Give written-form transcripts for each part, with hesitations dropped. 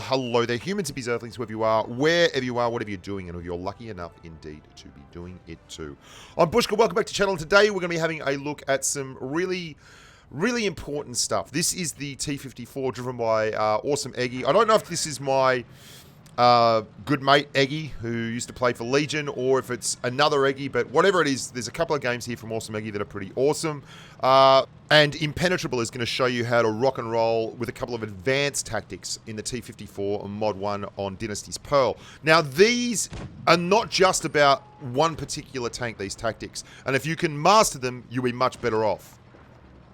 hello there, humans, hippies, earthlings, whoever you are, wherever you are, whatever you're doing, and if you're lucky enough indeed to be doing it too. I'm Bushka, welcome back to the channel. Today we're going to be having a look at some really important stuff. This is the T54 driven by Awesome Eggy. I don't know if this is my good mate Eggy, who used to play for Legion, or if it's another Eggy, but whatever it is, there's a couple of games here from Awesome Eggy that are pretty awesome. And Impenetrable is going to show you how to rock and roll with a couple of advanced tactics in the T54 and Mod 1 on Dynasty's Pearl. Now, these are not just about one particular tank, these tactics, and if you can master them, you'll be much better off.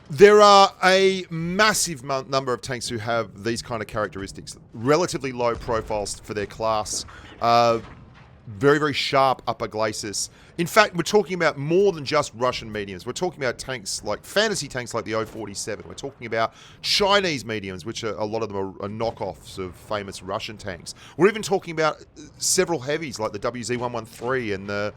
There are a massive number of tanks who have these kind of characteristics. Relatively low profiles for their class. Very, very sharp upper glacis. In fact, we're talking about more than just Russian mediums. We're talking about tanks like fantasy tanks like the 047. We're talking about Chinese mediums, which a lot of them are knockoffs of famous Russian tanks. We're even talking about several heavies like the WZ113 and the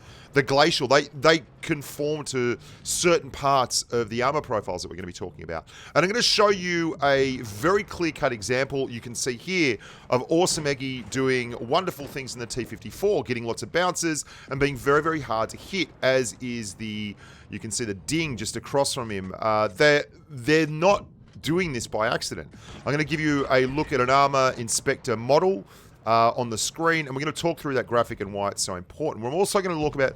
Glacial. They conform to certain parts of the armor profiles that we're going to be talking about. And I'm going to show you a very clear-cut example you can see here of Awesome Eggy doing wonderful things in the T54, getting lots of bounces and being very, very hard to hit, as is you can see the ding just across from him. They're not doing this by accident. I'm going to give you a look at an armor inspector model on the screen, and we're going to talk through that graphic and why it's so important. We're also going to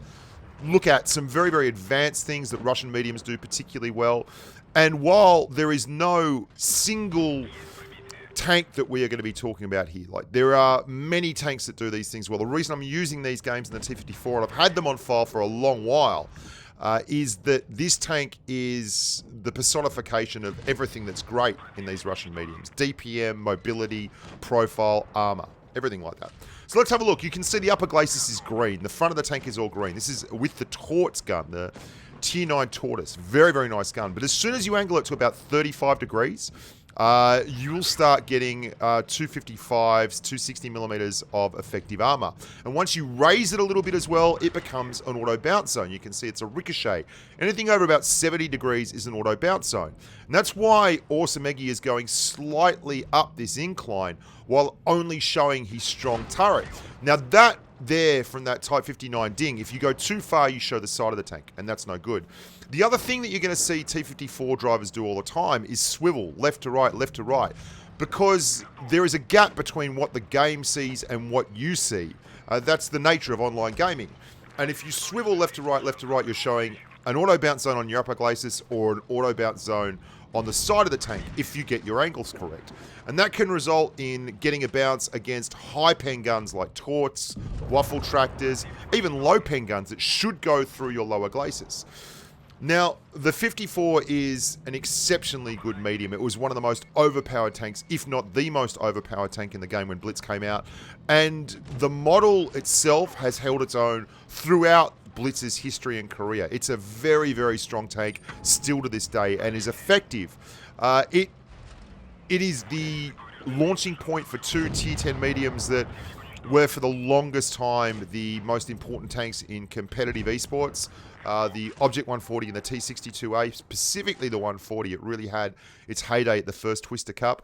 look at some very, very advanced things that Russian mediums do particularly well. And while there is no single tank that we are going to be talking about here, like there are many tanks that do these things well. The reason I'm using these games in the T54, and I've had them on file for a long while, is that this tank is the personification of everything that's great in these Russian mediums. DPM, mobility, profile, armor, everything like that. So let's have a look. You can see the upper glacis is green. The front of the tank is all green. This is with the Torts gun, the Tier 9 Tortoise. Very, very nice gun. But as soon as you angle it to about 35 degrees, you'll start getting 255s, 260 millimeters of effective armor. And once you raise it a little bit as well, it becomes an auto bounce zone. You can see it's a ricochet. Anything over about 70 degrees is an auto bounce zone. And that's why Awesome Eggy is going slightly up this incline while only showing his strong turret. Now that there from that Type 59 ding, if you go too far, you show the side of the tank, and that's no good. The other thing that you're going to see T54 drivers do all the time is swivel left to right, because there is a gap between what the game sees and what you see. That's the nature of online gaming. And if you swivel left to right, you're showing an auto bounce zone on your upper glacis or an auto bounce zone on the side of the tank if you get your angles correct. And that can result in getting a bounce against high pen guns like Torts, Waffle Tractors, even low pen guns that should go through your lower glacis. Now, the 54 is an exceptionally good medium. It was one of the most overpowered tanks, if not the most overpowered tank in the game when Blitz came out. And the model itself has held its own throughout Blitz's history and career. It's a very, very strong tank still to this day and is effective. It is the launching point for two Tier 10 mediums that were for the longest time the most important tanks in competitive esports. The Object 140 and the T62A, specifically the 140, it really had its heyday at the first Twister Cup.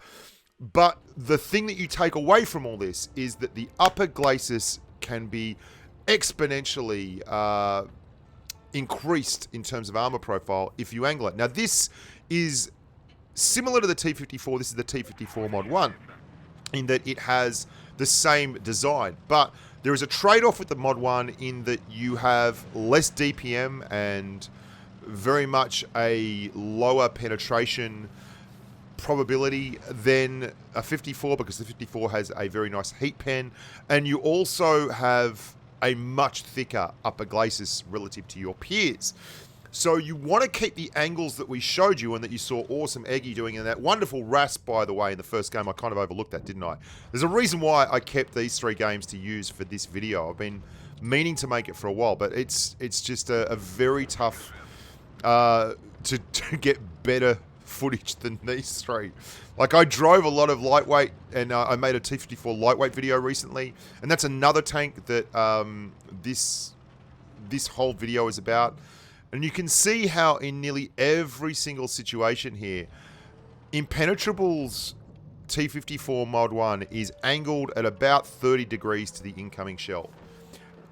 But the thing that you take away from all this is that the upper glacis can be exponentially increased in terms of armor profile if you angle it. Now this is similar to the T54. This is the T54 Mod 1 in that it has the same design, but there is a trade-off with the Mod 1 in that you have less DPM and very much a lower penetration probability than a 54, because the 54 has a very nice heat pen, and you also have a much thicker upper glacis relative to your peers. So you want to keep the angles that we showed you and that you saw Awesome Eggy doing in that wonderful rasp, by the way, in the first game. I kind of overlooked that, didn't I? There's a reason why I kept these three games to use for this video. I've been meaning to make it for a while, but it's just a very tough to get better footage than these three. Like, I drove a lot of lightweight, and I made a T54 lightweight video recently, and that's another tank that this whole video is about. And you can see how in nearly every single situation here, Impenetrable's T-54 Mod 1 is angled at about 30 degrees to the incoming shell.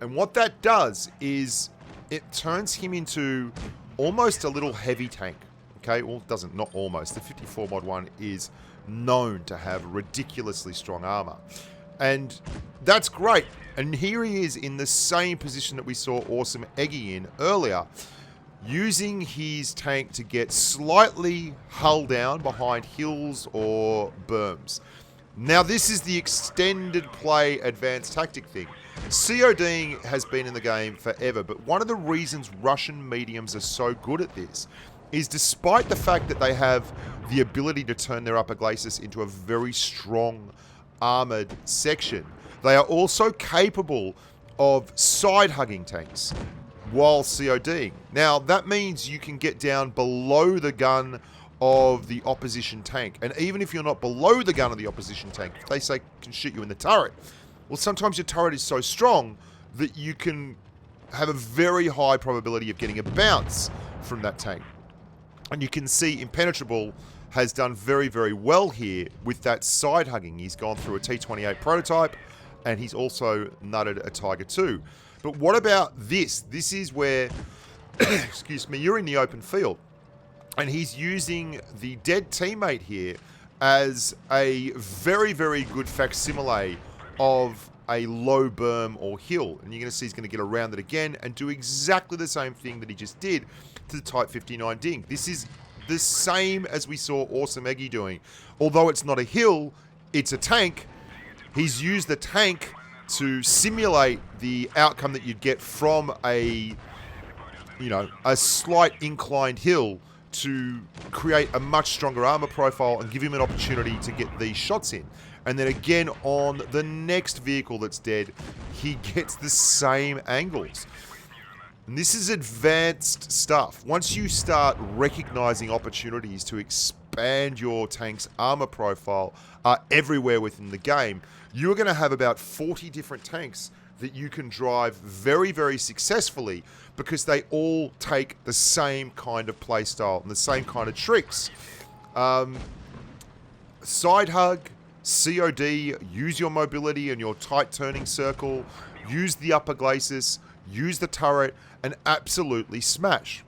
And what that does is it turns him into almost a little heavy tank. Okay, well, it doesn't, not almost. The 54 Mod 1 is known to have ridiculously strong armor. And that's great. And here he is in the same position that we saw Awesome Eggy in earlier, using his tank to get slightly hull down behind hills or berms. Now, this is the extended play advanced tactic thing. CODing has been in the game forever, but one of the reasons Russian mediums are so good at this is despite the fact that they have the ability to turn their upper glacis into a very strong armored section, they are also capable of side-hugging tanks while CODing. Now, that means you can get down below the gun of the opposition tank. And even if you're not below the gun of the opposition tank, if they say can shoot you in the turret, well, sometimes your turret is so strong that you can have a very high probability of getting a bounce from that tank. And you can see Impenetrable has done very, very well here with that side hugging. He's gone through a T-28 prototype, and he's also nutted a Tiger II. But what about this? This is where, excuse me, you're in the open field. And he's using the dead teammate here as a very, very good facsimile of a low berm or hill. And you're going to see he's going to get around it again and do exactly the same thing that he just did to the Type 59 Ding. This is the same as we saw Awesome Eggy doing. Although it's not a hill, it's a tank. He's used the tank to simulate the outcome that you'd get from a, you know, a slight inclined hill to create a much stronger armor profile and give him an opportunity to get these shots in. And then again on the next vehicle that's dead, he gets the same angles. And this is advanced stuff. Once you start recognizing opportunities to expand your tank's armor profile everywhere within the game, you're going to have about 40 different tanks that you can drive very, very successfully because they all take the same kind of playstyle and the same kind of tricks. Side hug, COD, use your mobility and your tight turning circle, use the upper glacis, use the turret, and absolutely smash.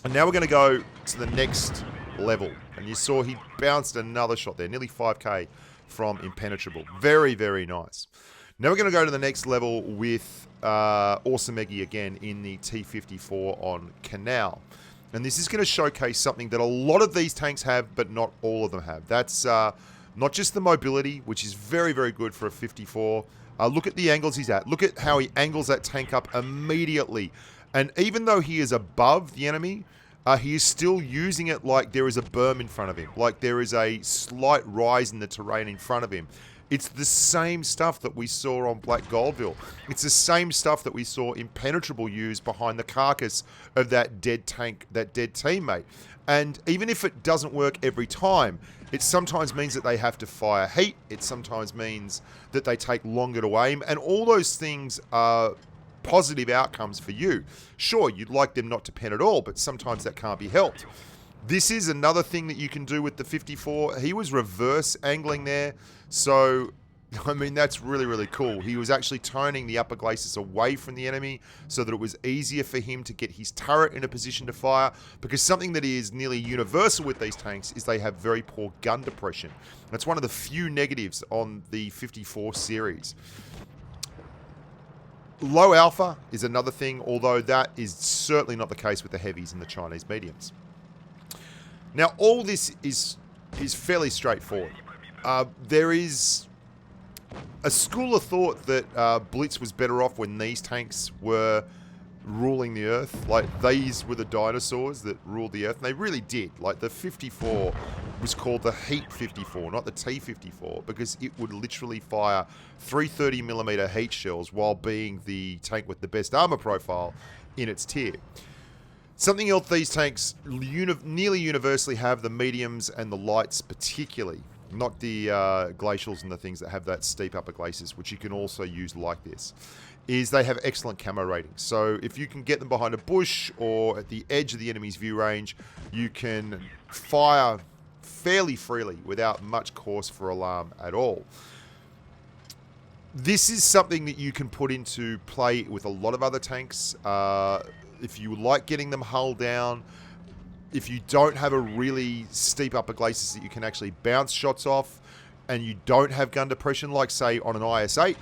And now we're going to go to the next level. And you saw he bounced another shot there, nearly 5k from Impenetrable. Very, very nice. Now we're going to go to the next level with Awesome Eggy again in the T-54 on Canal. And this is going to showcase something that a lot of these tanks have, but not all of them have. That's not just the mobility, which is very, very good for a 54. Look at the angles he's at. Look at how he angles that tank up immediately. And even though he is above the enemy, he is still using it like there is a berm in front of him, like there is a slight rise in the terrain in front of him. It's the same stuff that we saw on Black Goldville. It's the same stuff that we saw Impenetrable use behind the carcass of that dead tank, that dead teammate. And even if it doesn't work every time, it sometimes means that they have to fire heat. It sometimes means that they take longer to aim. And all those things are positive outcomes for you. Sure, you'd like them not to pen at all, but sometimes that can't be helped. This is another thing that you can do with the 54. He was reverse angling there. So, I mean, that's really, really cool. He was actually turning the upper glacis away from the enemy so that it was easier for him to get his turret in a position to fire. Because something that is nearly universal with these tanks is they have very poor gun depression. That's one of the few negatives on the 54 series. Low alpha is another thing, although that is certainly not the case with the heavies and the Chinese mediums. Now, all this is fairly straightforward. There is a school of thought that Blitz was better off when these tanks were ruling the Earth. Like, these were the dinosaurs that ruled the Earth, and they really did. Like, the 54 was called the Heat 54, not the T-54, because it would literally fire 330mm heat shells while being the tank with the best armor profile in its tier. Something else these tanks nearly universally have, the mediums and the lights particularly, not the glacials and the things that have that steep upper glacis, which you can also use like this, is they have excellent camo ratings. So if you can get them behind a bush or at the edge of the enemy's view range, you can fire fairly freely without much cause for alarm at all. This is something that you can put into play with a lot of other tanks. If you like getting them hull down, if you don't have a really steep upper glacis that you can actually bounce shots off, and you don't have gun depression, like say on an IS-8,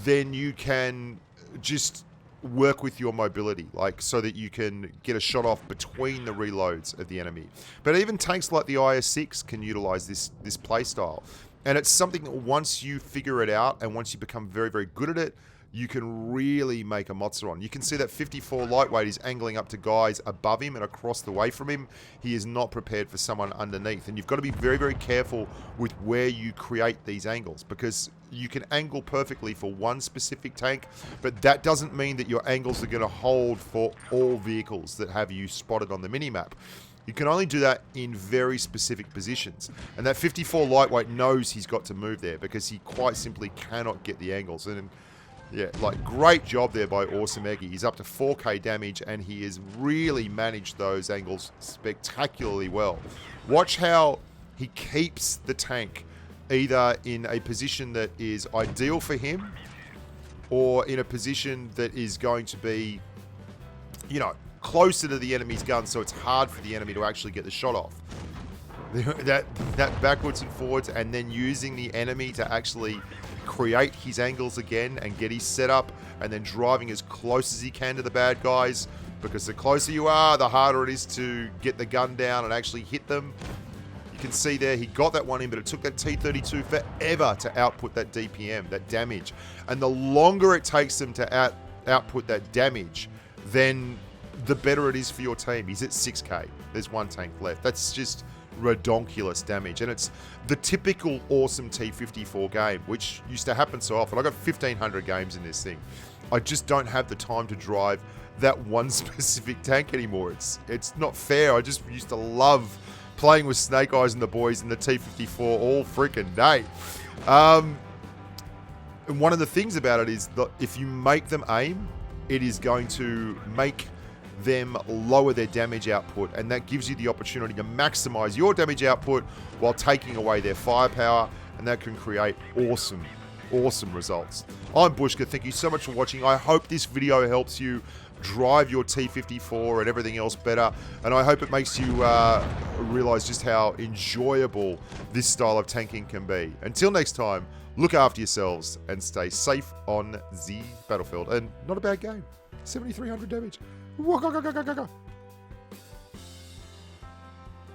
then you can just work with your mobility, like so that you can get a shot off between the reloads of the enemy. But even tanks like the IS-6 can utilize this playstyle. And it's something that once you figure it out and once you become very, very good at it, you can really make a mozza on. You can see that 54 lightweight is angling up to guys above him and across the way from him. He is not prepared for someone underneath. And you've got to be very, very careful with where you create these angles, because you can angle perfectly for one specific tank, but that doesn't mean that your angles are going to hold for all vehicles that have you spotted on the minimap. You can only do that in very specific positions. And that 54 lightweight knows he's got to move there because he quite simply cannot get the angles. And yeah, like, great job there by Awesome Eggy. He's up to 4k damage and he has really managed those angles spectacularly well. Watch how he keeps the tank either in a position that is ideal for him or in a position that is going to be, you know, closer to the enemy's gun, so it's hard for the enemy to actually get the shot off. That backwards and forwards, and then using the enemy to actually create his angles again and get his setup, and then driving as close as he can to the bad guys, because the closer you are, the harder it is to get the gun down and actually hit them. You can see there, he got that one in, but it took that T-32 forever to output that DPM, that damage. And the longer it takes them to output that damage, then the better it is for your team. He's at 6k. There's one tank left. That's just redonkulous damage. And it's the typical awesome T-54 game, which used to happen so often. I got 1,500 games in this thing. I just don't have the time to drive that one specific tank anymore. It's not fair. I just used to love playing with Snake Eyes and the boys in the T-54 all freaking day. And one of the things about it is that if you make them aim, it is going to make them lower their damage output, and that gives you the opportunity to maximize your damage output while taking away their firepower, and that can create awesome results. I'm Bushka. Thank you so much for watching. I hope this video helps you drive your T-54 and everything else better, and I hope it makes you realize just how enjoyable this style of tanking can be. Until next time, look after yourselves and stay safe on the battlefield. And not a bad game. 7,300 damage. Whoa, go, go, go, go, go, go.